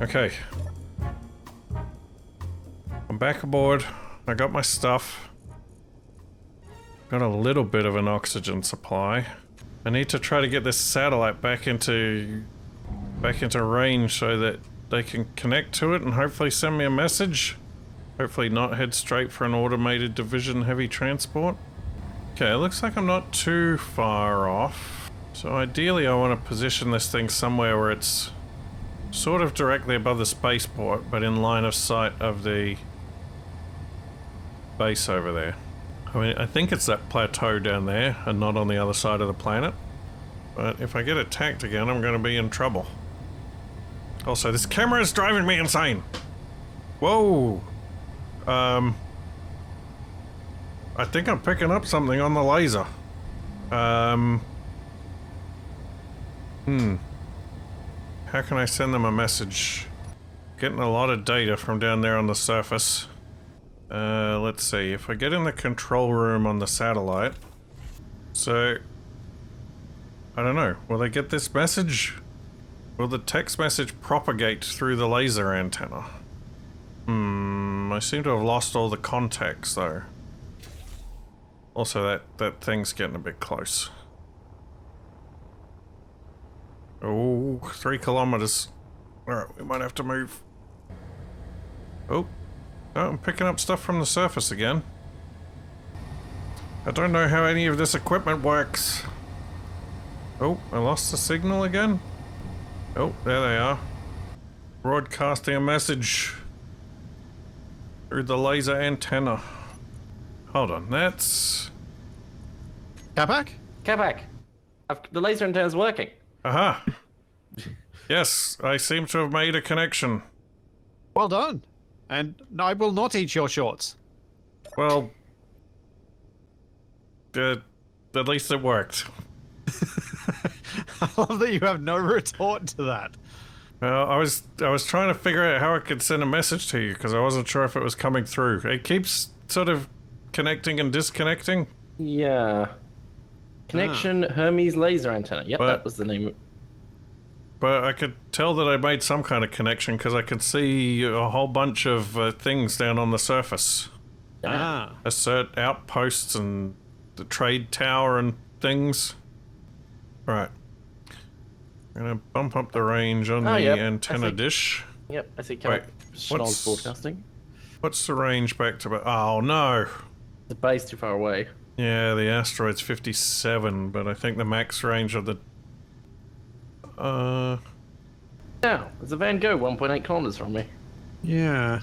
Okay. I'm back aboard. I got my stuff. Got a little bit of an oxygen supply. I need to try to get this satellite back into range so that they can connect to it and hopefully send me a message. Hopefully not head straight for an automated division heavy transport. Okay, it looks like I'm not too far off. So ideally I want to position this thing somewhere where it's sort of directly above the spaceport, but in line of sight of the base over there. I mean, I think it's that plateau down there and not on the other side of the planet. But if I get attacked again, I'm going to be in trouble. Also, this camera is driving me insane! Whoa! I think I'm picking up something on the laser. How can I send them a message? Getting a lot of data from down there on the surface. Let's see, if I get in the control room on the satellite... So... I don't know, will they get this message? Will the text message propagate through the laser antenna? I seem to have lost all the contacts though. Also that thing's getting a bit close. Oh, 3 kilometers. Alright, we might have to move. Oh, I'm picking up stuff from the surface again. I don't know how any of this equipment works. Oh, I lost the signal again? Oh, there they are. Broadcasting a message through the laser antenna. Hold on, that's... Capac? Capac, the laser antenna's working. Aha! Yes, I seem to have made a connection. Well done. And I will not eat your shorts. Well... at least it worked. I love that you have no retort to that. Well, I was trying to figure out how I could send a message to you, because I wasn't sure if it was coming through. It keeps sort of connecting and disconnecting. Yeah. Connection Hermes laser antenna. Yep, that was the name. But I could tell that I made some kind of connection because I could see a whole bunch of things down on the surface. ASSERT outposts and the trade tower and things. Right. I'm gonna bump up the range on the antenna dish. Yep, I see Capac Schnall's broadcasting. What's the range back to... Oh no! The base too far away. Yeah, the asteroid's 57, but I think the max range of the... Now, there's a Van Gogh 1.8 kilometers from me. Yeah.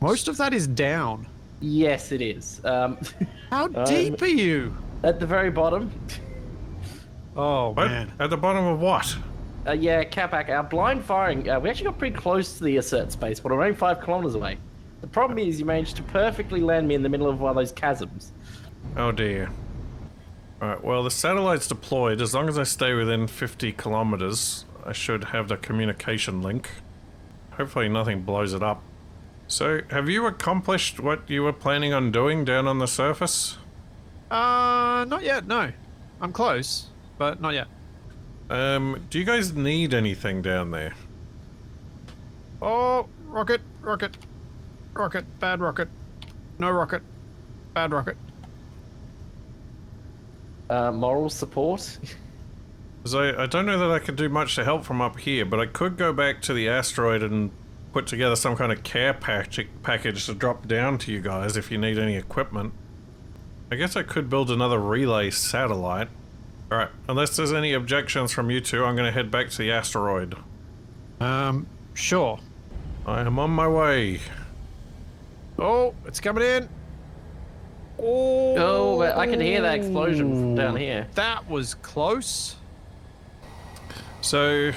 Most of that is down. Yes, it is. How deep are you? At the very bottom. Oh, what? Man. At the bottom of what? Yeah, Capac, our blind firing, we actually got pretty close to the ASSERT space, but we're only 5 kilometers away. The problem is you managed to perfectly land me in the middle of one of those chasms. Oh dear. Alright, well the satellite's deployed. As long as I stay within 50 kilometers, I should have the communication link. Hopefully nothing blows it up. So, have you accomplished what you were planning on doing down on the surface? Not yet, no. I'm close, but not yet. Do you guys need anything down there? Oh, rocket, rocket, rocket, bad rocket, no rocket, bad rocket. Moral support? Because I don't know that I could do much to help from up here, but I could go back to the asteroid and put together some kind of care package to drop down to you guys if you need any equipment. I guess I could build another relay satellite. Alright, unless there's any objections from you two, I'm going to head back to the asteroid. Sure. I am on my way. Oh, it's coming in. Oh, I can hear that explosion from down here. That was close. So,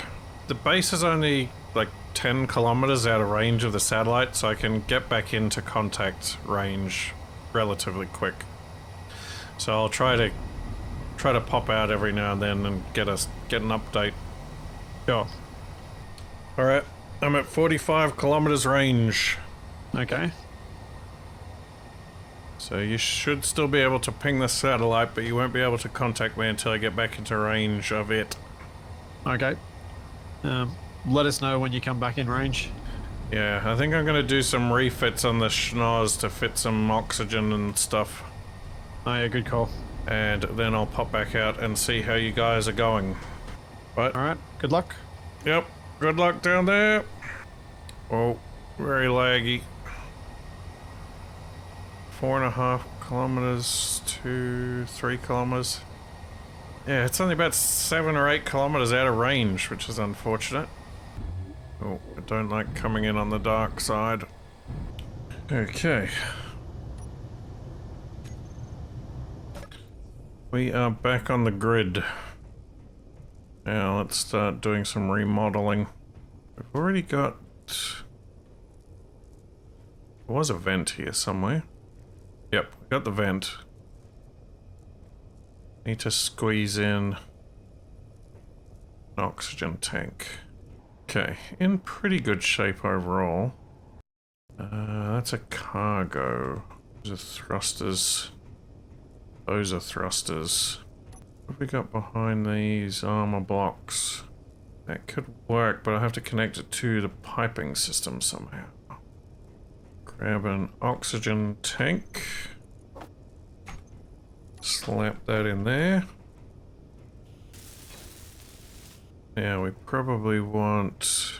the base is only like 10 kilometers out of range of the satellite, so I can get back into contact range relatively quick. So I'll try to pop out every now and then and get an update. Sure. Alright, I'm at 45 kilometers range. Okay. So you should still be able to ping the satellite, but you won't be able to contact me until I get back into range of it. Okay. let us know when you come back in range. Yeah, I think I'm gonna do some refits on the schnoz to fit some oxygen and stuff. Oh yeah, good call. And then I'll pop back out and see how you guys are going. But, Alright, good luck. yep, good luck down there. Oh, very laggy. 4.5 kilometers to 3 kilometers. Yeah, it's only about 7 or 8 kilometers out of range, which is unfortunate. Oh, I don't like coming in on the dark side. Okay. We are back on the grid. Now let's start doing some remodeling. We've already got... There was a vent here somewhere. Yep, we got the vent. Need to squeeze in an oxygen tank. Okay, in pretty good shape overall. That's a cargo. Those are thrusters. Those are thrusters. What have we got behind these armor blocks? That could work, but I have to connect it to the piping system somehow. Grab an oxygen tank. Slap that in there. Now we probably want...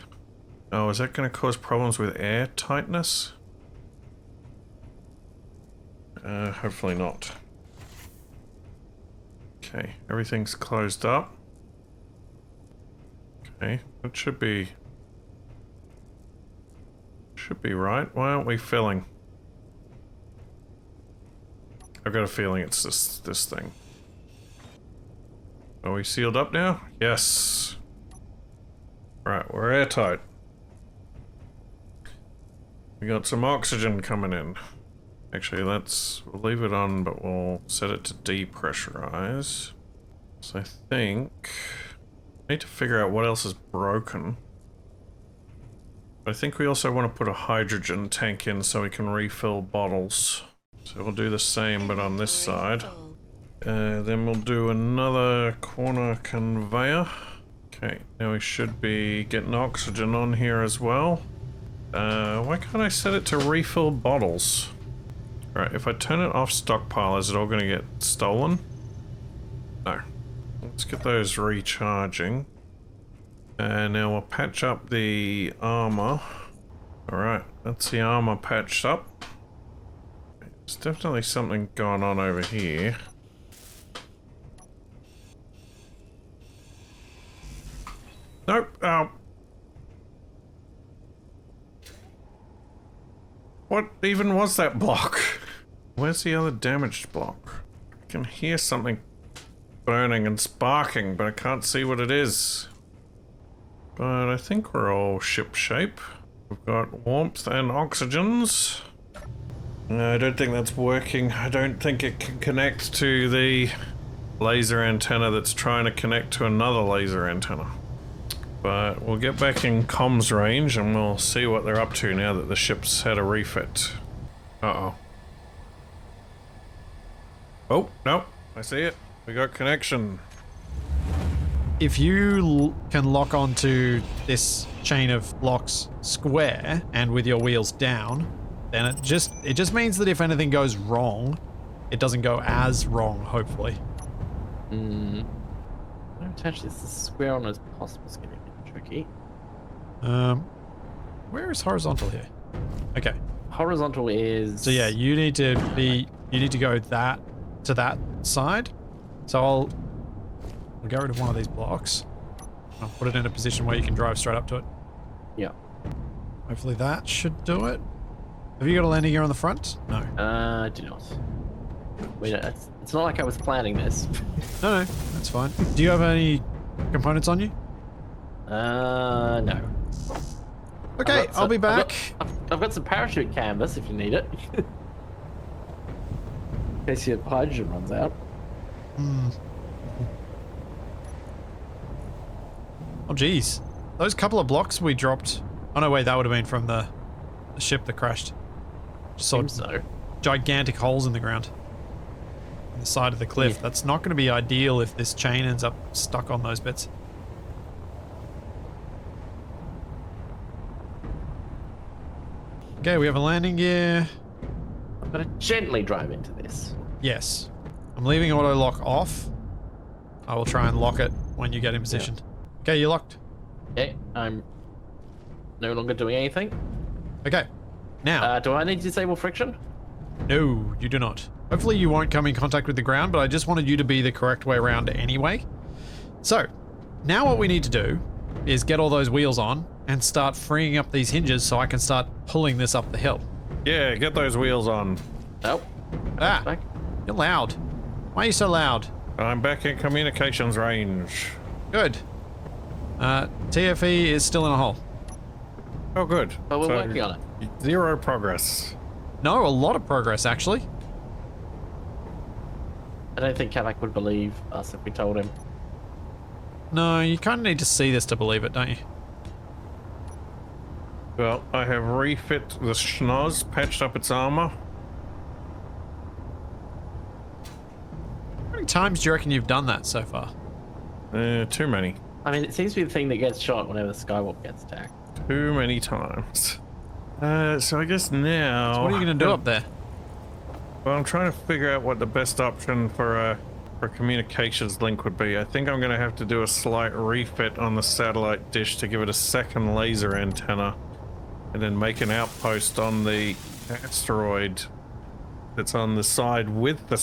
Oh, is that going to cause problems with air tightness? Hopefully not. Okay, everything's closed up. Okay, that should be right. Why aren't we filling? I've got a feeling it's this thing. Are we sealed up now? Yes. Right, we're airtight. We got some oxygen coming in. Actually, we'll leave it on, but we'll set it to depressurize. So I think I need to figure out what else is broken. I think we also want to put a hydrogen tank in so we can refill bottles. So we'll do the same, but on this side. Then we'll do another corner conveyor. Okay, now we should be getting oxygen on here as well. Why can't I set it to refill bottles? Alright, if I turn it off stockpile, is it all going to get stolen? No. Let's get those recharging. And now we'll patch up the armor. Alright, that's the armor patched up. There's definitely something going on over here. Nope. Oh. What even was that block? Where's the other damaged block? I can hear something burning and sparking, but I can't see what it is. But I think we're all ship shape. We've got warmth and oxygens. No, I don't think that's working. I don't think it can connect to the laser antenna that's trying to connect to another laser antenna. But we'll get back in comms range and we'll see what they're up to now that the ship's had a refit. Uh-oh. Oh, no, I see it. We got connection. If you can lock onto this chain of blocks square and with your wheels down, then it just means that if anything goes wrong, it doesn't go as wrong, hopefully. I'm going to attach this as square on as possible. It's going to be tricky. Where is horizontal here? Okay. Horizontal is... So yeah, you need to go to that side. So I'll get rid of one of these blocks. I'll put it in a position where you can drive straight up to it. Yeah. Hopefully that should do it. Have you got a landing gear on the front? No. I do not. Wait, it's not like I was planning this. No, that's fine. Do you have any components on you? No. Okay, I'll be back. I've got some parachute canvas if you need it. In case your hydrogen runs out. Oh, geez. Those couple of blocks we dropped... Oh, no, wait, that would have been from the ship that crashed. Just saw So. gigantic holes in the ground. On the side of the cliff. Yeah. That's not going to be ideal if this chain ends up stuck on those bits. Okay, we have a landing gear. I'm gonna gently drive into this. Yes. I'm leaving auto lock off. I will try and lock it when you get in position. Okay, you're locked. Okay, I'm no longer doing anything. Okay. Now. Do I need to disable friction? No, you do not. Hopefully you won't come in contact with the ground, but I just wanted you to be the correct way around anyway. So, now what we need to do is get all those wheels on and start freeing up these hinges so I can start pulling this up the hill. Yeah, get those wheels on. Oh. Ah, Back. you're loud. Why are you so loud? I'm back in communications range. Good. TFE is still in a hole. Oh, good. But we're working on it. 0 progress. No, a lot of progress actually. I don't think Capac would believe us if we told him. No, you kind of need to see this to believe it, don't you? Well, I have refit the schnoz, patched up its armor. How many times do you reckon you've done that so far? Too many. I mean, it seems to be the thing that gets shot whenever the Skywalk gets attacked. Too many times. So I guess now... So what are you going to do up there? Well, I'm trying to figure out what the best option for a communications link would be. I think I'm going to have to do a slight refit on the satellite dish to give it a second laser antenna, and then make an outpost on the asteroid that's on the side with the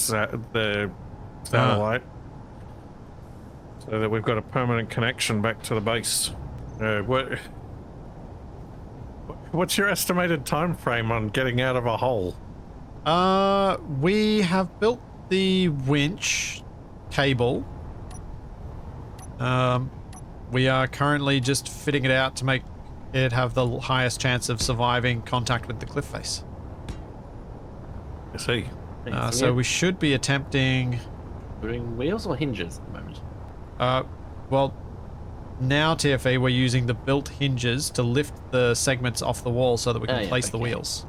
satellite, so that we've got a permanent connection back to the base. What's your estimated time frame on getting out of a hole? We have built the winch cable. We are currently just fitting it out to make it have the highest chance of surviving contact with the cliff face. I see. So we should be attempting... Doing wheels or hinges at the moment? Well, now TFE, we're using the built hinges to lift the segments off the wall so that we can place the wheels.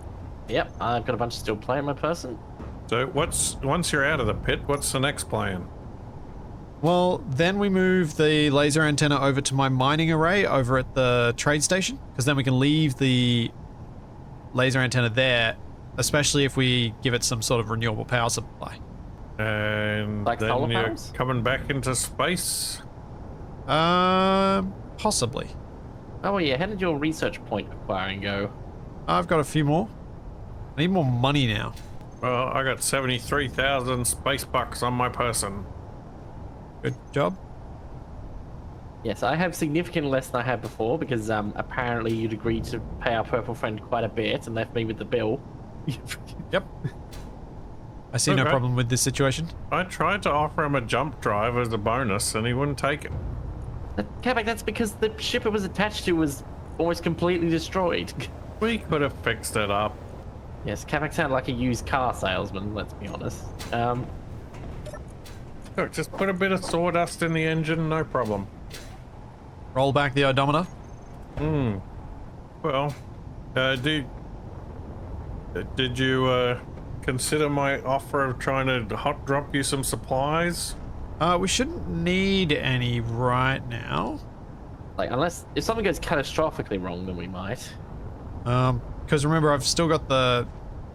Yep, I've got a bunch of steel plate in my person. So once you're out of the pit, what's the next plan? Well, then we move the laser antenna over to my mining array over at the trade station, because then we can leave the laser antenna there, especially if we give it some sort of renewable power supply. And like then solar you're panels? coming back into space? Possibly. Oh yeah, how did your research point acquiring go? I've got a few more. I need more money now. Well, I got 73,000 space bucks on my person. Good job. Yes, I have significantly less than I had before because apparently you'd agreed to pay our purple friend quite a bit and left me with the bill. Yep. I see no Okay. problem with this situation. I tried to offer him a jump drive as a bonus, and he wouldn't take it. Capac, that's because the ship it was attached to was almost completely destroyed. We could have fixed it up. Yes, Capac sounded like a used car salesman, let's be honest. Look, just put a bit of sawdust in the engine, no problem. Roll back the odometer. Well, did you consider my offer of trying to hot drop you some supplies? We shouldn't need any right now. Like, unless if something goes catastrophically wrong, then we might. Because remember, I've still got the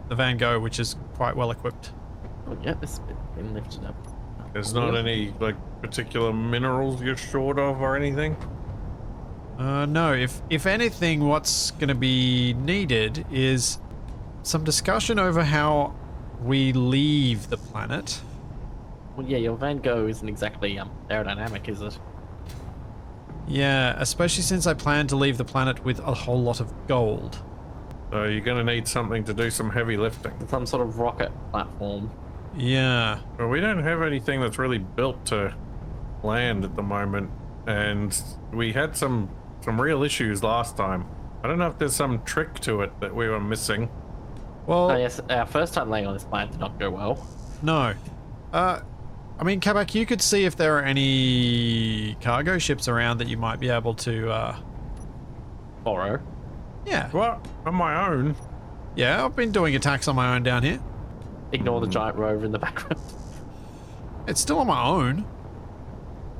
Van Gogh, which is quite well equipped. Oh, yeah, this bit's been lifted up. There's not any, like, particular minerals you're short of or anything? No, if anything, what's going to be needed is some discussion over how we leave the planet. Well, yeah, your Van Gogh isn't exactly aerodynamic, is it? Yeah, especially since I plan to leave the planet with a whole lot of gold. So you're gonna need something to do some heavy lifting. Some sort of rocket platform. Yeah. Well, we don't have anything that's really built to land at the moment, and we had some real issues last time. I don't know if there's some trick to it that we were missing. Well, Oh yes, our first time laying on this planet did not go well. no. I mean, Capac, you could see if there are any cargo ships around that you might be able to, Borrow. Yeah. What? On my own? Yeah, I've been doing attacks on my own down here. Ignore the giant rover in the background. It's still on my own.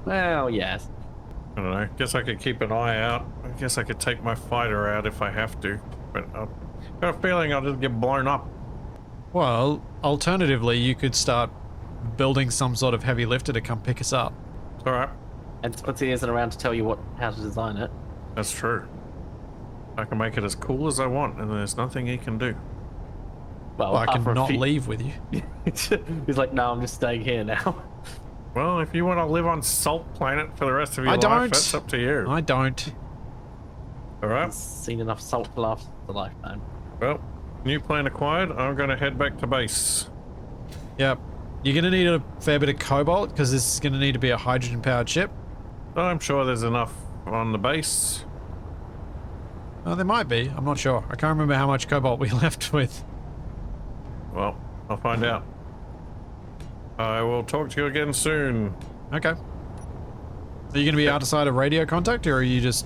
Well, yes. I don't know. Guess I could keep an eye out. I guess I could take my fighter out if I have to. But Got a feeling I'll just get blown up. Well, alternatively, you could start building some sort of heavy lifter to come pick us up. It's alright. And Splitsy isn't around to tell you how to design it. That's true. I can make it as cool as I want, and there's nothing he can do. Well, I can after a not few- leave with you. He's like, no, I'm just staying here now. Well, if you want to live on Salt Planet for the rest of your I life, don't. that's up to you. I don't. Alright. Seen enough salt to last a lifetime. Well, new plan acquired. I'm going to head back to base. Yep. You're going to need a fair bit of cobalt because this is going to need to be a hydrogen-powered ship. I'm sure there's enough on the base. Oh, there might be. I'm not sure. I can't remember how much cobalt we left with. Well, I'll find out. I will talk to you again soon. Okay. Are you going to be outside of radio contact, or are you just...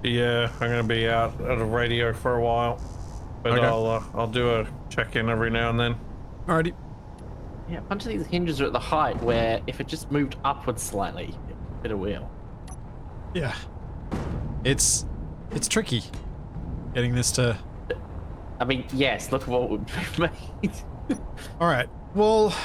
Yeah, I'm going to be out at a radio for a while. But Okay. I'll do a check-in every now and then. Alrighty. Yeah, a bunch of these hinges are at the height where if it just moved upwards slightly, it'd a wheel. Yeah. It's tricky getting this to... I mean, yes, look at what we've made. Alright. Well...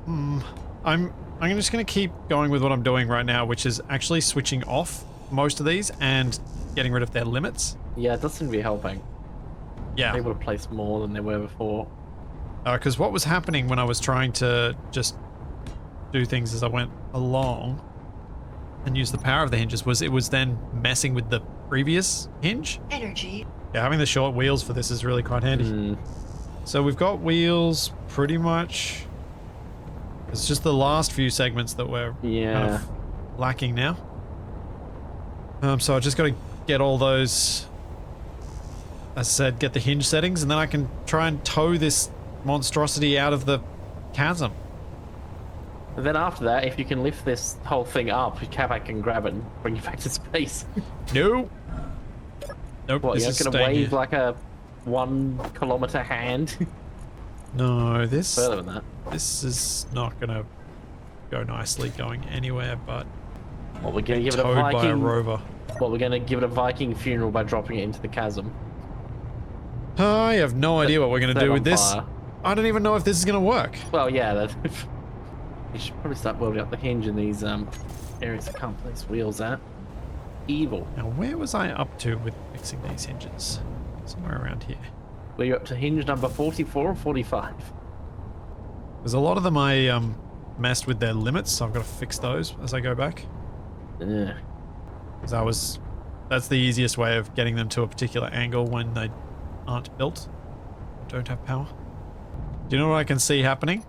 I'm just going to keep going with what I'm doing right now, which is actually switching off most of these and getting rid of their limits. Yeah, it does seem to be helping. Yeah. Able to place more than they were before. Because what was happening when I was trying to just do things as I went along and use the power of the hinges was it was then messing with the previous hinge. Energy. Yeah, having the short wheels for this is really quite handy. So we've got wheels pretty much. It's just the last few segments that we're kind of lacking now. So I just got to get all those, as I said, get the hinge settings, and then I can try and tow this monstrosity out of the chasm. And then after that, if you can lift this whole thing up, Capac can grab it and bring you back to space. No. Nope. What, this you're is gonna staying wave here. like a 1 kilometer hand? No, this Further than that. this is not gonna go nicely going anywhere but What, we're gonna give it a towed by a Viking... rover. What, we're gonna give it a Viking funeral by dropping it into the chasm? I have no idea what we're gonna Set do on with this. fire. I don't even know if this is gonna work. Well, yeah, that... you should probably start welding up the hinge in these areas that can't place wheels at. Evil. Now, where was I up to with fixing these hinges? Somewhere around here. Were you up to hinge number 44 or 45? There's a lot of them I messed with their limits, so I've got to fix those as I go back. Yeah. Because that's the easiest way of getting them to a particular angle when they aren't built, don't have power. Do you know what I can see happening?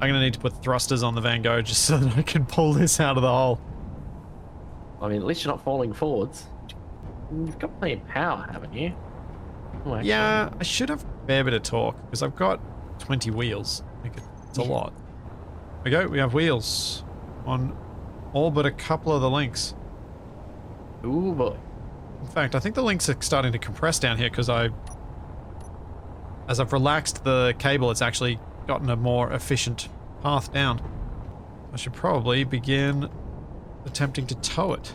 I'm gonna need to put thrusters on the Van Gogh just so that I can pull this out of the hole. I mean, at least you're not falling forwards. You've got plenty of power, haven't you? Oh, actually, Yeah, I should have a fair bit of torque because I've got 20 wheels. It's a lot. Okay, we have wheels on all but a couple of the links. Ooh, boy. In fact, I think the links are starting to compress down here because as I've relaxed the cable, it's actually gotten a more efficient path down. I should probably begin attempting to tow it.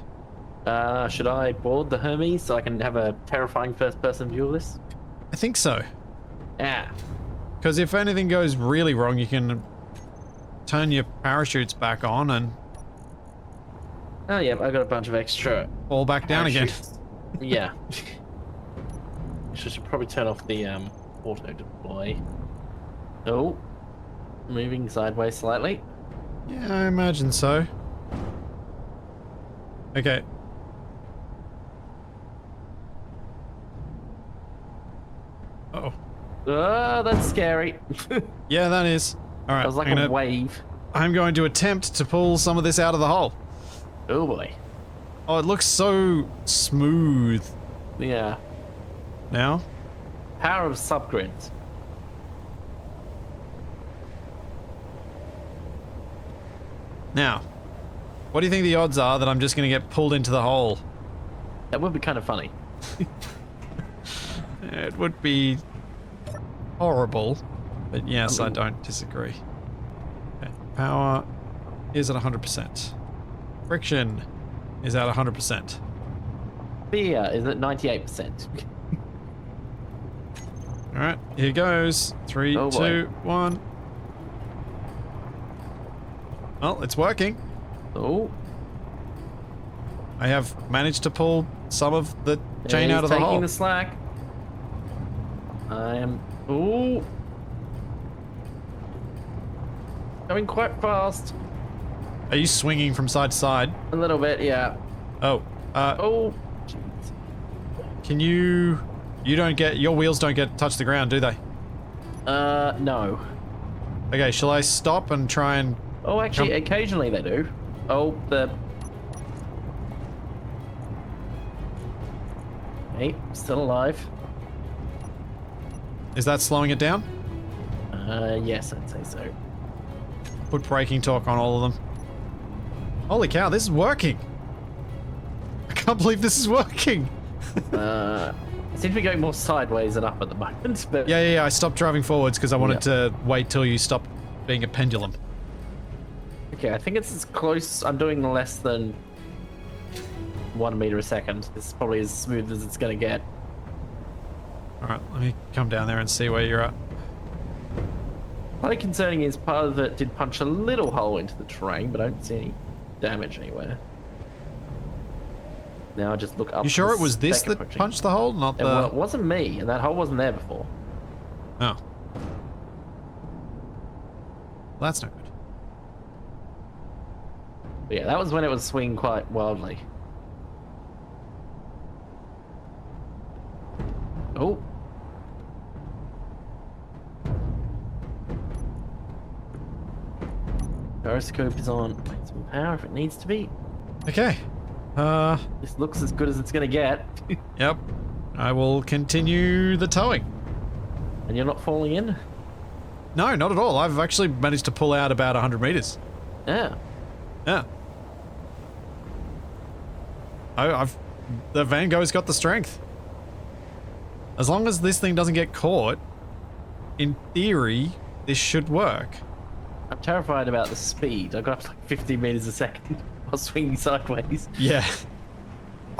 Should I board the Hermes so I can have a terrifying first-person view of this? I think so. Yeah. Because if anything goes really wrong, you can turn your parachutes back on and Oh, yeah, I got a bunch of extra fall back down again. parachutes. Yeah. Should probably turn off the auto deploy. Oh, moving sideways slightly. Yeah, I imagine so. Okay. Uh-oh. Oh, that's scary. Yeah, that is. All right, That was like a wave. I'm going to attempt to pull some of this out of the hole. Oh boy. Oh, it looks so smooth Yeah. now. Power of subgrids. Now, what do you think the odds are that I'm just going to get pulled into the hole? That would be kind of funny. It would be horrible, but yes, I don't disagree. Okay. Power is at 100%. Friction is at 100%. Fear is at 98%. All right, here goes. 3, Oh, 2, boy. 1. Well, it's working. Oh. I have managed to pull some of the chain He's out of the taking hole. the slack. I am... Ooh. Going quite fast. Are you swinging from side to side? A little bit, yeah. Oh, Oh. can you... You don't get... Your wheels don't get touch the ground, do they? No. Okay, shall I stop and try and... Oh, actually, occasionally they do. Oh, the... Hey, still alive. Is that slowing it down? Yes, I'd say so. Put braking torque on all of them. Holy cow, this is working! I can't believe this is working! I seem to be going more sideways than up at the moment, but... Yeah, I stopped driving forwards because I wanted to wait till you stopped being a pendulum. Okay, I think it's as close... I'm doing less than 1 meter a second. This is probably as smooth as it's gonna get. Alright, let me come down there and see where you're at. Slightly concerning is part of it did punch a little hole into the terrain, but I don't see any damage anywhere. Now I just look up. You sure the it was this second that punching. punched the hole, not the... Well, it wasn't me, and that hole wasn't there before. Oh. Well, that's no good. But yeah, that was when it was swinging quite wildly. Oh. Gyroscope is on maximum power if it needs to be. Okay. This looks as good as it's gonna get. Yep. I will continue the towing. And you're not falling in? No, not at all. I've actually managed to pull out about 100 meters. Yeah. Yeah. The Van Gogh's got the strength. As long as this thing doesn't get caught, in theory, this should work. I'm terrified about the speed. I got up to like 50 meters a second while swinging sideways. Yeah.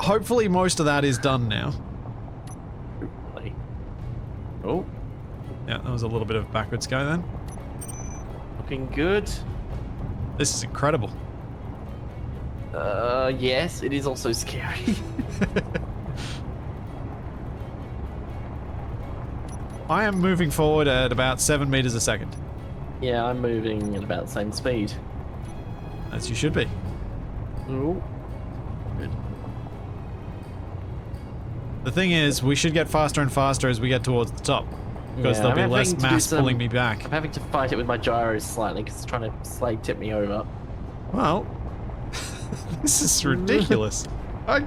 Hopefully most of that is done now. Hopefully. Oh, Yeah, that was a little bit of backwards go then. looking good. This is incredible. Yes, it is also scary. I am moving forward at about 7 meters a second. Yeah, I'm moving at about the same speed. As you should be. Oh. Good. The thing is, we should get faster and faster as we get towards the top. Because Yeah, there'll be I'm less having to do mass some- pulling me back. I'm having to fight it with my gyros slightly because it's trying to slave tip me over. Well, this is ridiculous. I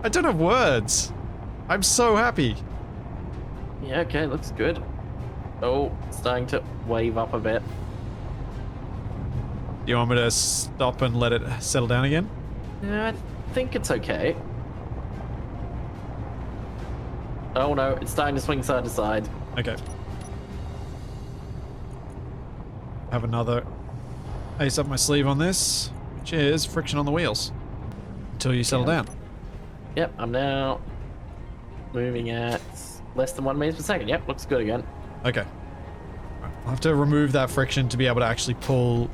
don't have words. I'm so happy. Yeah, okay, looks good. Oh, it's starting to wave up a bit. Do you want me to stop and let it settle down again? Yeah, I think it's okay. Oh no, it's starting to swing side to side. Okay. Have another ace up my sleeve on this, which is friction on the wheels. Until you settle down. Yep, I'm now moving at less than 1 meter per second. Yep, looks good again. Okay. Right, I'll have to remove that friction to be able to actually pull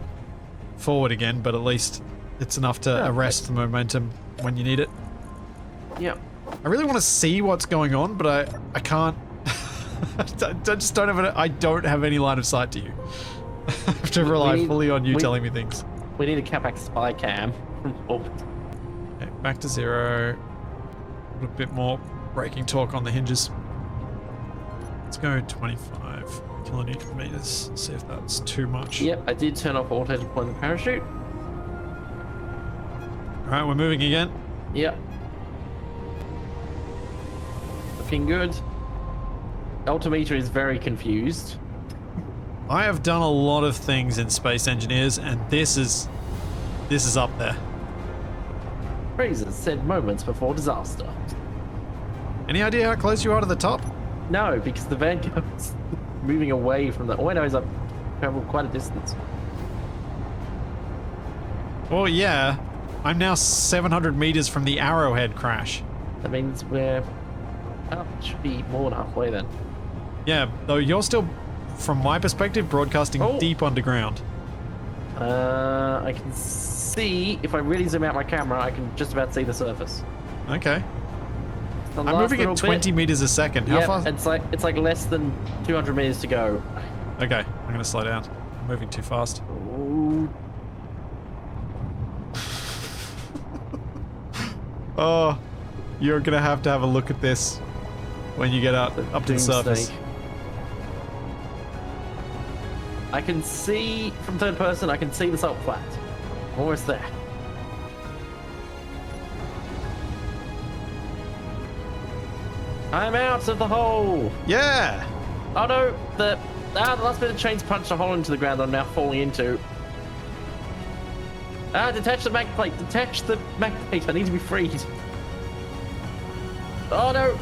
forward again, but at least it's enough to arrest the momentum when you need it. Yep. I really want to see what's going on, but I can't. I just don't have I don't have any line of sight to you. I have to rely fully on you telling me things. We need a Capac spy cam. Oh, Okay, back to 0. Put a bit more braking torque on the hinges. Let's go 25 kilonewton meters. See if that's too much. yep, I did turn off auto deployment parachute. All right, we're moving again. Yep. Looking good. Altimeter is very confused. I have done a lot of things in Space Engineers, and this is up there. Phrases said moments before disaster. Any idea how close you are to the top? No, because the van goes moving away from the... Oh, I know, I've traveled quite a distance. Oh yeah, I'm now 700 meters from the Arrowhead crash. That means we're... Oh, should be more than halfway then. Yeah, though you're still, from my perspective, broadcasting deep underground. I can see, if I really zoom out my camera, I can just about see the surface. Okay. The I'm last moving little at 20 bit, meters a second. How yep, fast? it's like less than 200 meters to go. Okay, I'm gonna slow down. I'm moving too fast. Ooh. Oh, you're gonna have to have a look at this when you get up to the surface. I can see, from third person, I can see the salt flat. Almost there. I'm out of the hole! Yeah! Oh no, the last bit of chains punched a hole into the ground I'm now falling into. Detach the mag plate, detach the mag plate, I need to be freed. Oh no!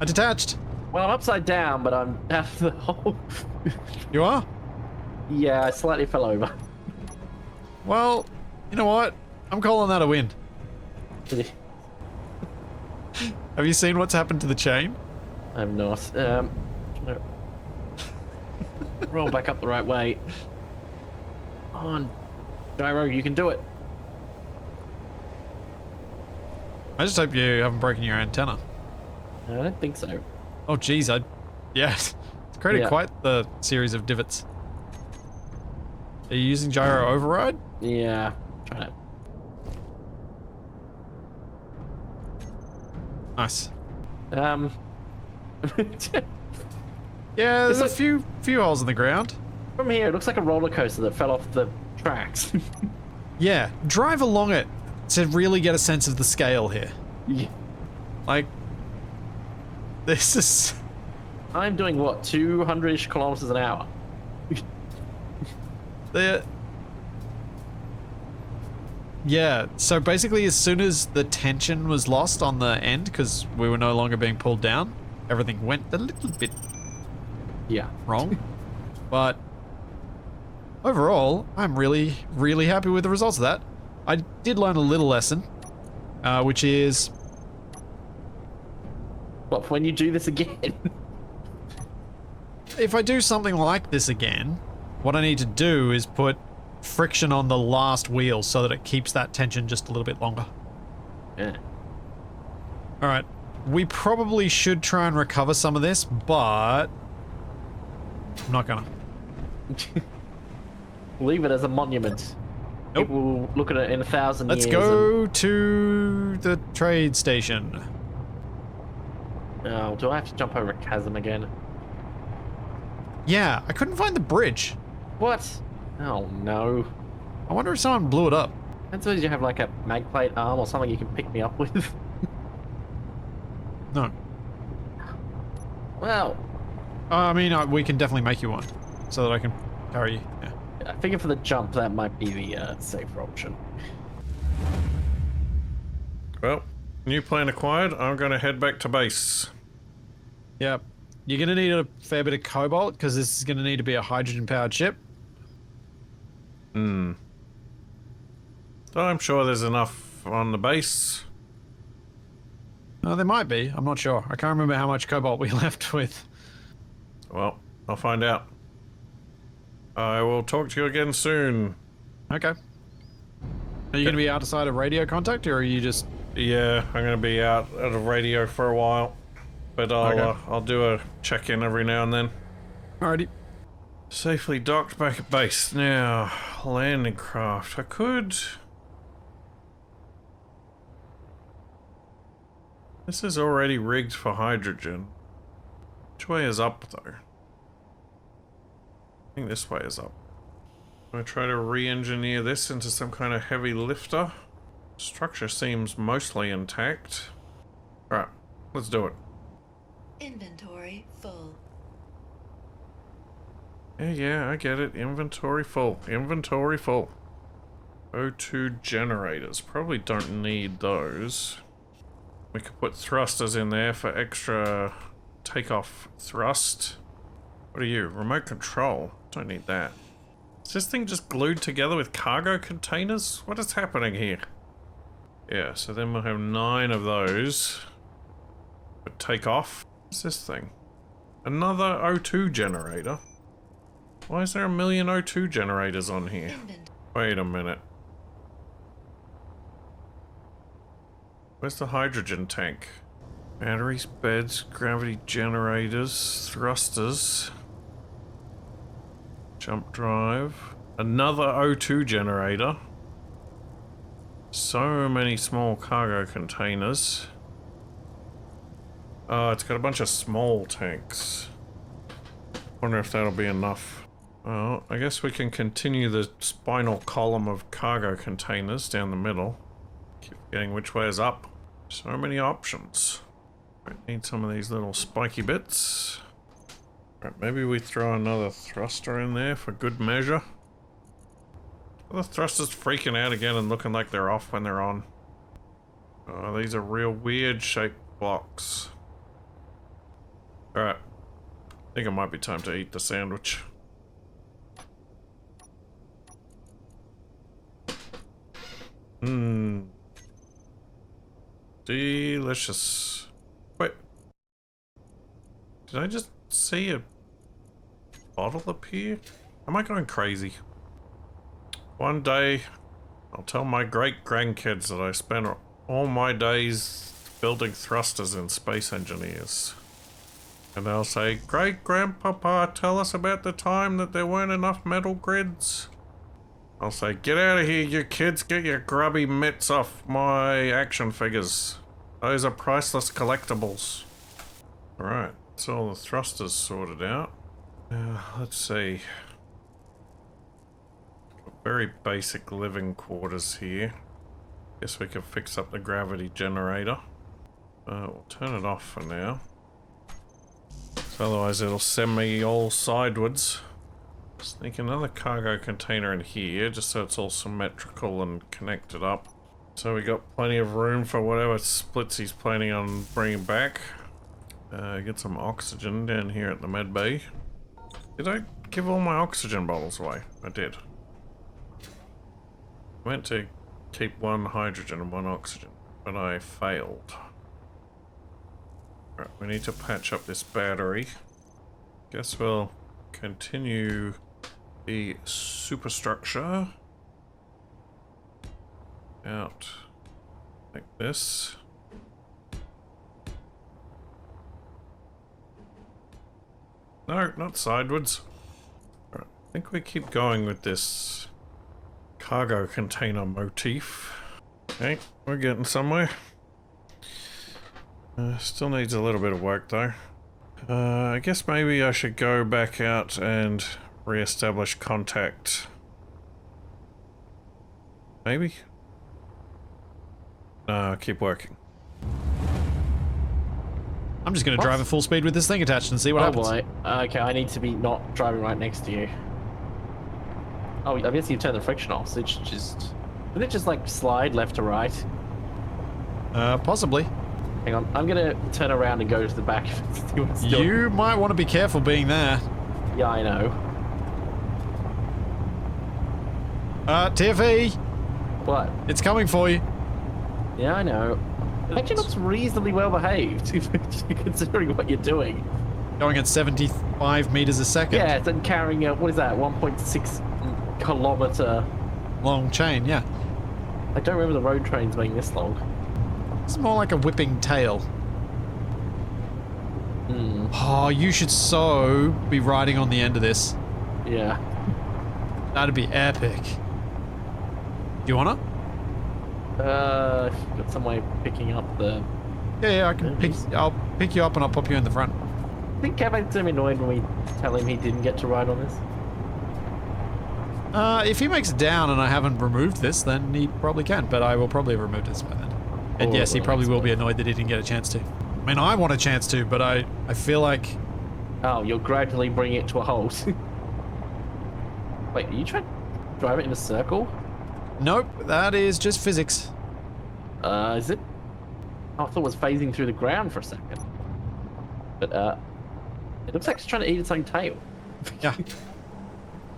I detached. Well, I'm upside down, but I'm out of the hole. You are? Yeah, I slightly fell over. Well, you know what? I'm calling that a win. Have you seen what's happened to the chain? I'm not. Roll back up the right way. Come on, Gyro, you can do it. I just hope you haven't broken your antenna. I don't think so. Oh, geez, yeah, it's created Yeah. quite the series of divots. Are you using gyro override? Yeah, try to. Nice. Um. Yeah, there's Is a it- few holes in the ground. From here, it looks like a roller coaster that fell off the tracks. Yeah, drive along it to really get a sense of the scale here. Yeah. Like, this is... I'm doing what, 200-ish kilometers an hour? Yeah, so basically as soon as the tension was lost on the end, because we were no longer being pulled down, everything went a little bit Yeah. wrong. But overall, I'm really, really happy with the results of that. I did learn a little lesson, which is... What, when you do this again? if I do something like this again, what I need to do is put friction on the last wheel so that it keeps that tension just a little bit longer. Yeah. Alright, we probably should try and recover some of this, but I'm not gonna. Leave it as a monument. Nope. People will look at it in 1,000 years. Let's go to the trade station. Oh, do I have to jump over a chasm again? Yeah, I couldn't find the bridge. What? Oh no. I wonder if someone blew it up. I suppose you have like a mag plate arm or something you can pick me up with. No. Well, I mean, we can definitely make you one, so that I can carry you. Yeah. I figure for the jump that might be the safer option. Well, new plan acquired. I'm going to head back to base. Yep. You're gonna need a fair bit of cobalt, because this is gonna need to be a hydrogen-powered ship. I'm sure there's enough on the base. There might be. I'm not sure. I can't remember how much cobalt we left with. Well, I'll find out. I will talk to you again soon. Okay. Are you gonna be outside of radio contact, or are you just... Yeah, I'm going to be out at a radio for a while. But Okay. I'll do a check-in every now and then. Alrighty. Safely docked back at base. Now, landing craft. I could... This is already rigged for hydrogen. Which way is up, though? I think this way is up. I'm going to try to re-engineer this into some kind of heavy lifter. Structure seems mostly intact. Alright, let's do it. Inventory full. Yeah, I get it. Inventory full. Inventory full. O2 generators. Probably don't need those. We could put thrusters in there for extra takeoff thrust. What are you? Remote control. Don't need that. Is this thing just glued together with cargo containers? What is happening here? Yeah, so then we'll have 9 of those. But take off. What's this thing? Another O2 generator? Why is there a million O2 generators on here? Wait a minute. Where's the hydrogen tank? Batteries, beds, gravity generators, thrusters. Jump drive. Another O2 generator. So many small cargo containers. Oh, it's got a bunch of small tanks. Wonder if that'll be enough. Well, I guess we can continue the spinal column of cargo containers down the middle. Keep forgetting which way is up. So many options. Right, need some of these little spiky bits. Right, maybe we throw another thruster in there for good measure. The thruster's freaking out again and looking like they're off when they're on. Oh, these are real weird shaped blocks. Alright. I think it might be time to eat the sandwich. Delicious. Wait. Did I just see a bottle appear? Am I going crazy? One day, I'll tell my great-grandkids that I spent all my days building thrusters in Space Engineers. And they'll say, "Great-grandpapa, tell us about the time that there weren't enough metal grids." I'll say, "Get out of here, you kids, get your grubby mitts off my action figures. Those are priceless collectibles." Alright, so all the thrusters sorted out. Let's see. Very basic living quarters here. Guess we can fix up the gravity generator. We'll turn it off for now. So otherwise it'll send me all sideways. Sneak another cargo container in here, just so it's all symmetrical and connected up. So we got plenty of room for whatever splits he's planning on bringing back. Get some oxygen down here at the med bay. Did I give all my oxygen bottles away? I did. I meant to keep one hydrogen and one oxygen, but I failed. Right, we need to patch up this battery. Guess we'll continue the superstructure out like this. No, not sideways. Right, I think we keep going with this cargo container motif. Okay, we're getting somewhere. Still needs a little bit of work though. I guess maybe I should go back out and re-establish contact. Maybe? No, keep working. I'm just going to drive at full speed with this thing attached and see what happens. Oh boy. Okay, I need to be not driving right next to you. Oh, I guess you turn the friction off, so it's just... Would it just like slide left to right? Possibly. Hang on, I'm gonna turn around and go to the back. See what's doing. You might want to be careful being there. Yeah, I know. TFE! What? It's coming for you. Yeah, I know. It actually looks reasonably well behaved, considering what you're doing. Going at 75 meters a second. Yeah, it's carrying a, what is that, 1.6 kilometer... Long chain, yeah. I don't remember the road trains being this long. It's more like a whipping tail. Oh, you should so be riding on the end of this. Yeah. That'd be epic. Do you wanna? If you've got some way of picking up the... Yeah, I can I'll pick you up and I'll pop you in the front. I think Capac's gonna be annoyed when we tell him he didn't get to ride on this. If he makes it down and I haven't removed this, then he probably can, but I will probably have removed this by then. And yes, he probably will be annoyed that he didn't get a chance to. I mean, I want a chance to, but I feel like... Oh, you're gradually bringing it to a halt. Wait, are you trying to drive it in a circle? Nope, that is just physics. Is it? Oh, I thought it was phasing through the ground for a second. But, it looks like it's trying to eat its own tail. Yeah, it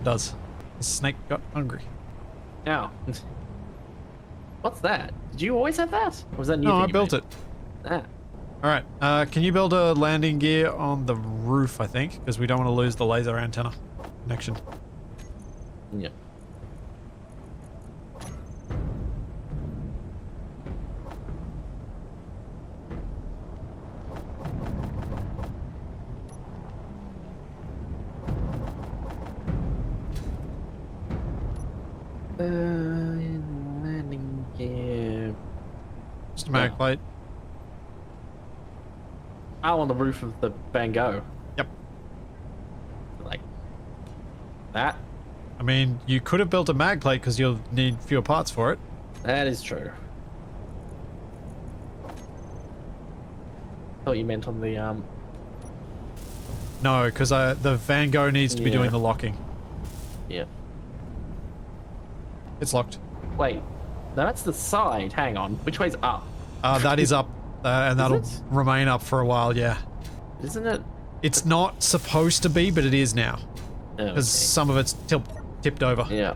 does. The snake got hungry. Ow. What's that? Did you always have that? Or was that new? No, thing I you built made? it. Ah. All right. Can you build a landing gear on the roof, I think? Because we don't want to lose the laser antenna connection. Yeah. Landing gear. Just a mag plate. Oh, on the roof of the Van Gogh. Yep. Like that. I mean, you could have built a mag plate because you'll need fewer parts for it. That is true. Thought you meant on the No, because the Van Gogh needs to be doing the locking. Yeah. It's locked. Wait. No, that's the side. Hang on. Which way's up? That is up, and that'll it? remain up for a while, yeah. Isn't it? It's not supposed to be, but it is now. Okay. Because some of it's tipped over. Yeah.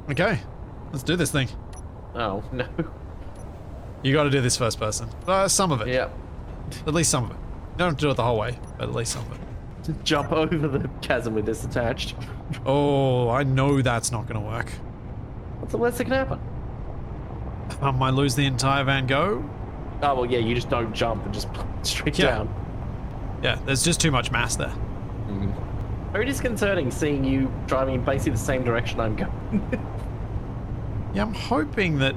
Okay, let's do this thing. Oh, no. You got to do this first person. Some of it. Yeah. At least some of it. You don't have to do it the whole way, but at least some of it. Just jump over the chasm with this attached. Oh, I know that's not going to work. What's the worst that can happen? I might lose the entire Van Gogh. Oh, well, yeah, you just don't jump and just straight down. Yeah, there's just too much mass there. Very disconcerting seeing you driving in basically the same direction I'm going. Yeah, I'm hoping that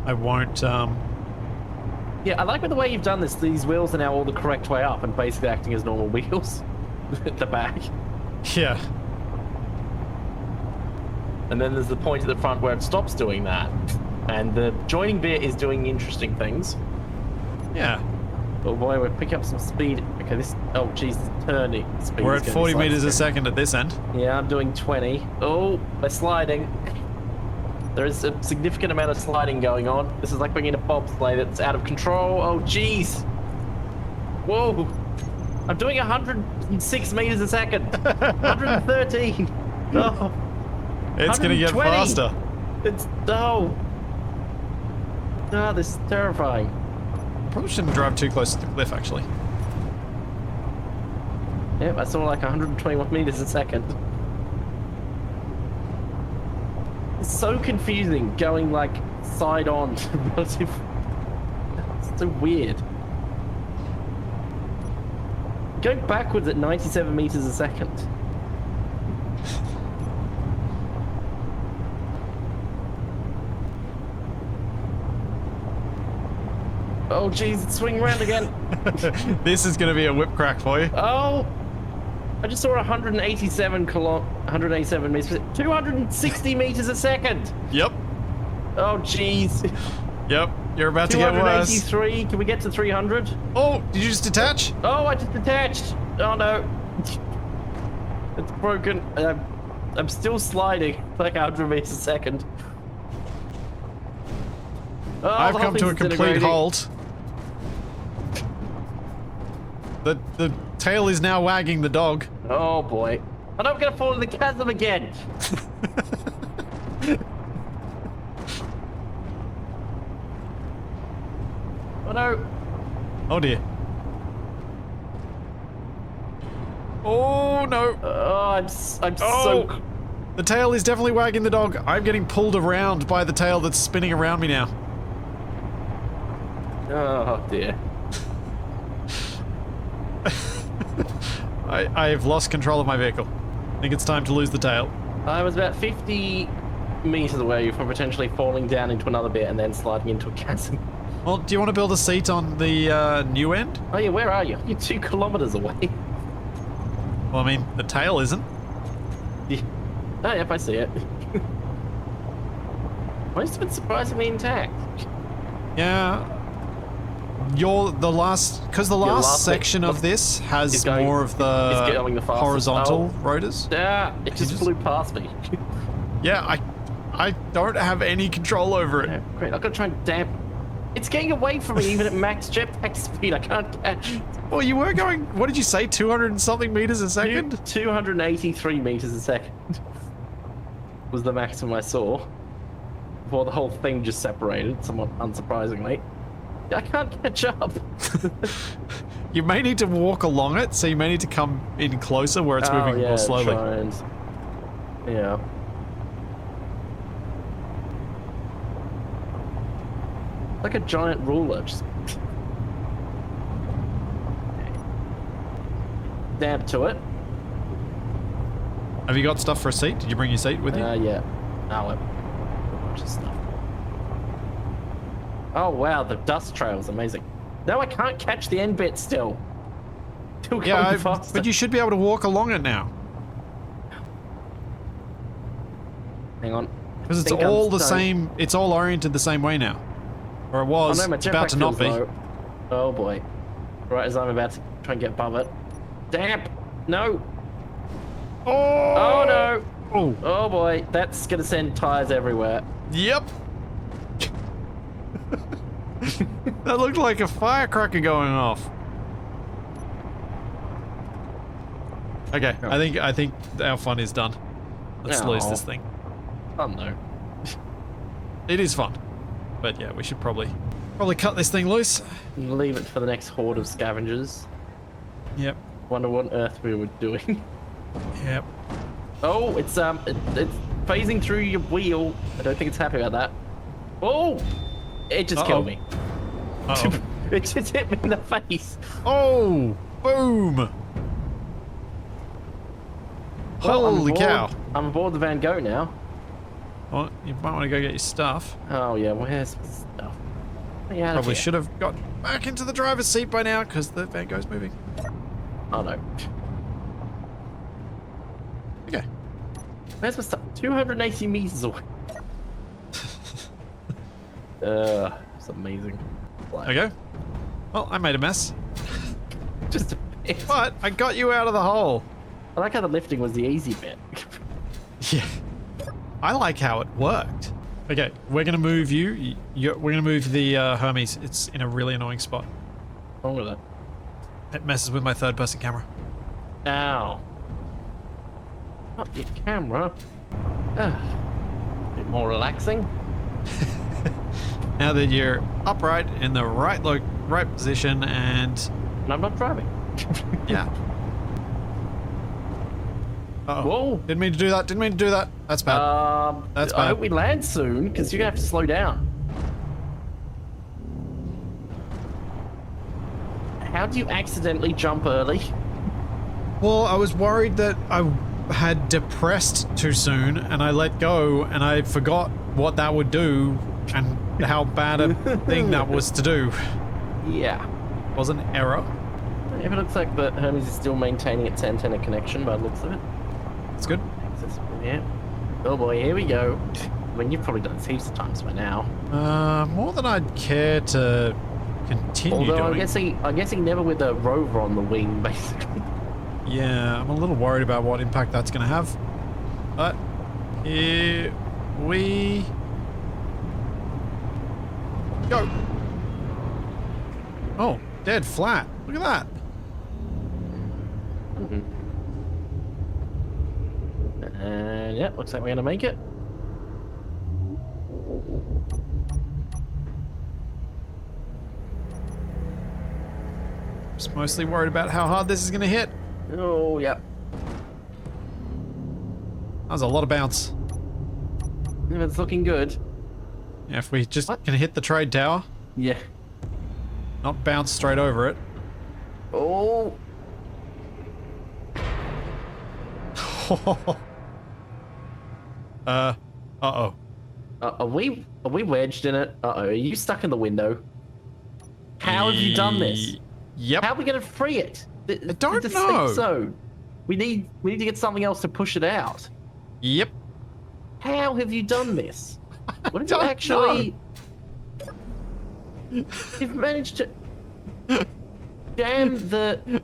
I won't, Yeah, I like the way you've done this. These wheels are now all the correct way up and basically acting as normal wheels at the back. Yeah. And then there's the point at the front where it stops doing that. And the joining bit is doing interesting things. Yeah. Oh boy, we're picking up some speed. Okay, this... Oh, jeez, turning speed. We're is at gonna 40 be meters a slightly second at this end. Yeah, I'm doing 20. Oh, we're sliding. There is a significant amount of sliding going on. This is like being in a bobsleigh that's out of control. Oh, jeez. Whoa. I'm doing 106 meters a second. 113. Oh. It's gonna get 120. faster. It's... Oh. Ah, this is terrifying. Probably shouldn't drive too close to the cliff, actually. Yep, I saw like 121 meters a second. It's so confusing going like side on relative. It's so weird. Going backwards at 97 meters a second. Oh jeez, it's swinging around again. This is gonna be a whip crack for you. Oh! I just saw 187 meters, 260 meters a second. Yep. Oh jeez. Yep. You're about to get worse. 283. Can we get to 300? Oh, did you just detach? Oh, I just detached. Oh no. It's broken. I'm still sliding like 100 meters a second. Oh, I've the come whole to a thing's complete disintegrating. halt. The tail is now wagging the dog. Oh boy. I'm not gonna fall in the chasm again. Oh no. Oh dear. Oh no. Oh, I'm so... The tail is definitely wagging the dog. I'm getting pulled around by the tail that's spinning around me now. Oh dear. I've lost control of my vehicle. I think it's time to lose the tail. I was about 50 meters away from potentially falling down into another bit and then sliding into a chasm. Well, do you want to build a seat on the new end? Oh yeah, where are you? You're 2 kilometers away. Well, I mean, the tail isn't. Yeah. Oh yep, I see it. Most of it's surprisingly intact. Yeah. The last last section bit of this has is going- more of is going the the fastest. horizontal Oh. rotors. Yeah, it just flew past me. Yeah, I don't have any control over it. Yeah, great, I've got to try and damp. It's getting away from me even at max jetpack speed. I can't catch. Well, you were going, what did you say, 200 and something meters a second? 283 meters a second was the maximum I saw before the whole thing just separated, somewhat unsurprisingly. I can't catch up. You may need to walk along it, so you may need to come in closer where it's moving more slowly. Yeah. Like a giant ruler. Just dab to it. Have you got stuff for a seat? Did you bring your seat with you? Yeah. Oh, a bunch of stuff. Oh wow, the dust trail's amazing. No, I can't catch the end bit still. Still going faster. But you should be able to walk along it now. Hang on. Because it's all the same, it's all oriented the same way now. Or it was, oh, no, my it's about to not be. low. Oh boy. Right as I'm about to try and get above it. Damn! No! Oh no! Oh, Oh boy, that's gonna send tires everywhere. yep. That looked like a firecracker going off. Okay, I think our fun is done. Let's lose this thing. Fun though. It is fun. But yeah, we should probably cut this thing loose. Leave it for the next horde of scavengers. Yep. Wonder what on earth we were doing. Yep. Oh, it's phasing through your wheel. I don't think it's happy about that. Oh! It just killed me. Uh-oh. It just hit me in the face. Oh! Boom! Well, Holy cow. I'm aboard the Van Gogh now. Well, you might want to go get your stuff. Oh yeah, where's my stuff? Yeah, Probably should have got back into the driver's seat by now because the Van Gogh's moving. Oh no. Okay. Where's my stuff? 280 meters away. It's amazing. Okay. Well, I made a mess. Just a bit. But I got you out of the hole. I like how the lifting was the easy bit. Yeah. I like how it worked. Okay, we're gonna move you. We're gonna move the Hermes. It's in a really annoying spot. What's wrong with it? It messes with my third-person camera. Ow. Not your camera. Bit more relaxing. Now that you're upright in the right position, and I'm not driving. yeah. Uh-oh. Whoa. Didn't mean to do that. Didn't mean to do that. That's bad. That's I bad. hope we land soon, because you're gonna have to slow down. How do you accidentally jump early? Well, I was worried that I had depressed too soon, and I let go, and I forgot what that would do, and how bad a thing that was to do. Yeah. It was an error. If it looks like the Hermes is still maintaining its antenna connection by the looks of it. That's good. Yeah. Oh boy, here we go. I mean, you've probably done this heaps of times by now. More than I'd care to continue Although doing. I'm guessing never with a rover on the wing, basically. Yeah, I'm a little worried about what impact that's going to have. But here we go. Oh, dead flat. Look at that. Mm-hmm. And yeah, looks like we're gonna make it. Just mostly worried about how hard this is going to hit. Oh, yep. That was a lot of bounce. Yeah, it's looking good. Yeah, if we just can hit the trade tower, Yeah. not bounce straight over it. Oh. Uh-oh. Are we wedged in it? Uh-oh, are you stuck in the window? How have you done this? Yep. How are we gonna free it? I don't the know. safe zone. We need to get something else to push it out. Yep. How have you done this? What did you don't actually? You've managed to jam the.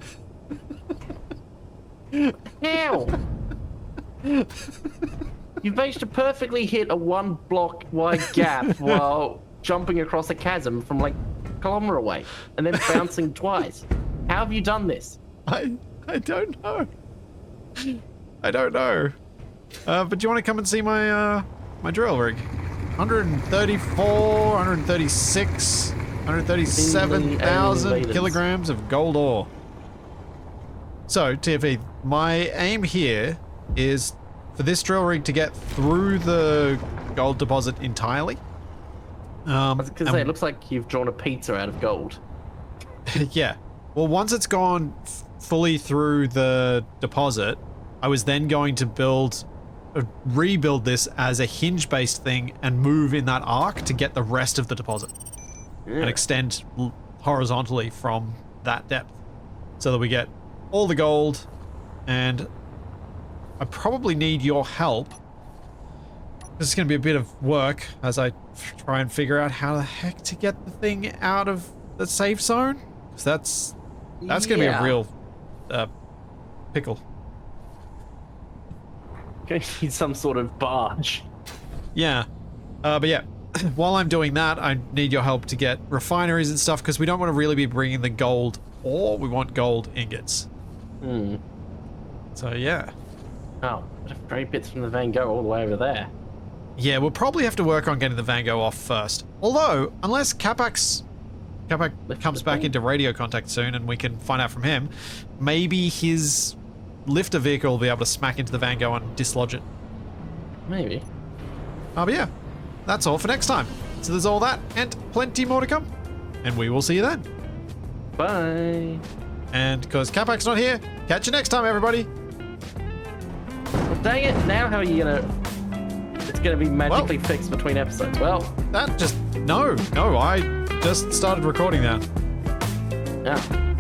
How? You've managed to perfectly hit a 1 block wide gap while jumping across a chasm from like a kilometer away and then bouncing twice. How have you done this? I don't know. I don't know. But do you want to come and see my my drill rig? 134, 136. 137,000 Invaders. kilograms of gold ore. So, TFE, my aim here is for this drill rig to get through the gold deposit entirely. I was gonna say, it looks like you've drawn a pizza out of gold. Yeah. Well, once it's gone fully through the deposit, I was then going to rebuild this as a hinge-based thing and move in that arc to get the rest of the deposit and extend horizontally from that depth so that we get all the gold. And I probably need your help. This is going to be a bit of work as I try and figure out how the heck to get the thing out of the safe zone. Because that's going to be a real pickle. Gonna need some sort of barge. Yeah. But yeah, while I'm doing that, I need your help to get refineries and stuff because we don't want to really be bringing the gold ore. We want gold ingots. So yeah. Oh, very bits from the Van Gogh all the way over there. Yeah, we'll probably have to work on getting the Van Gogh off first. Although, unless Capac comes back into radio contact soon and we can find out from him, maybe his lifter vehicle will be able to smack into the Van Gogh and dislodge it. Maybe. But yeah, that's all for next time. So there's all that and plenty more to come. And we will see you then. Bye. And because Capac's not here, catch you next time, everybody. Well, dang it. Now how are you gonna... It's gonna be magically fixed between episodes. Well... That just... No, I just started recording that. Yeah.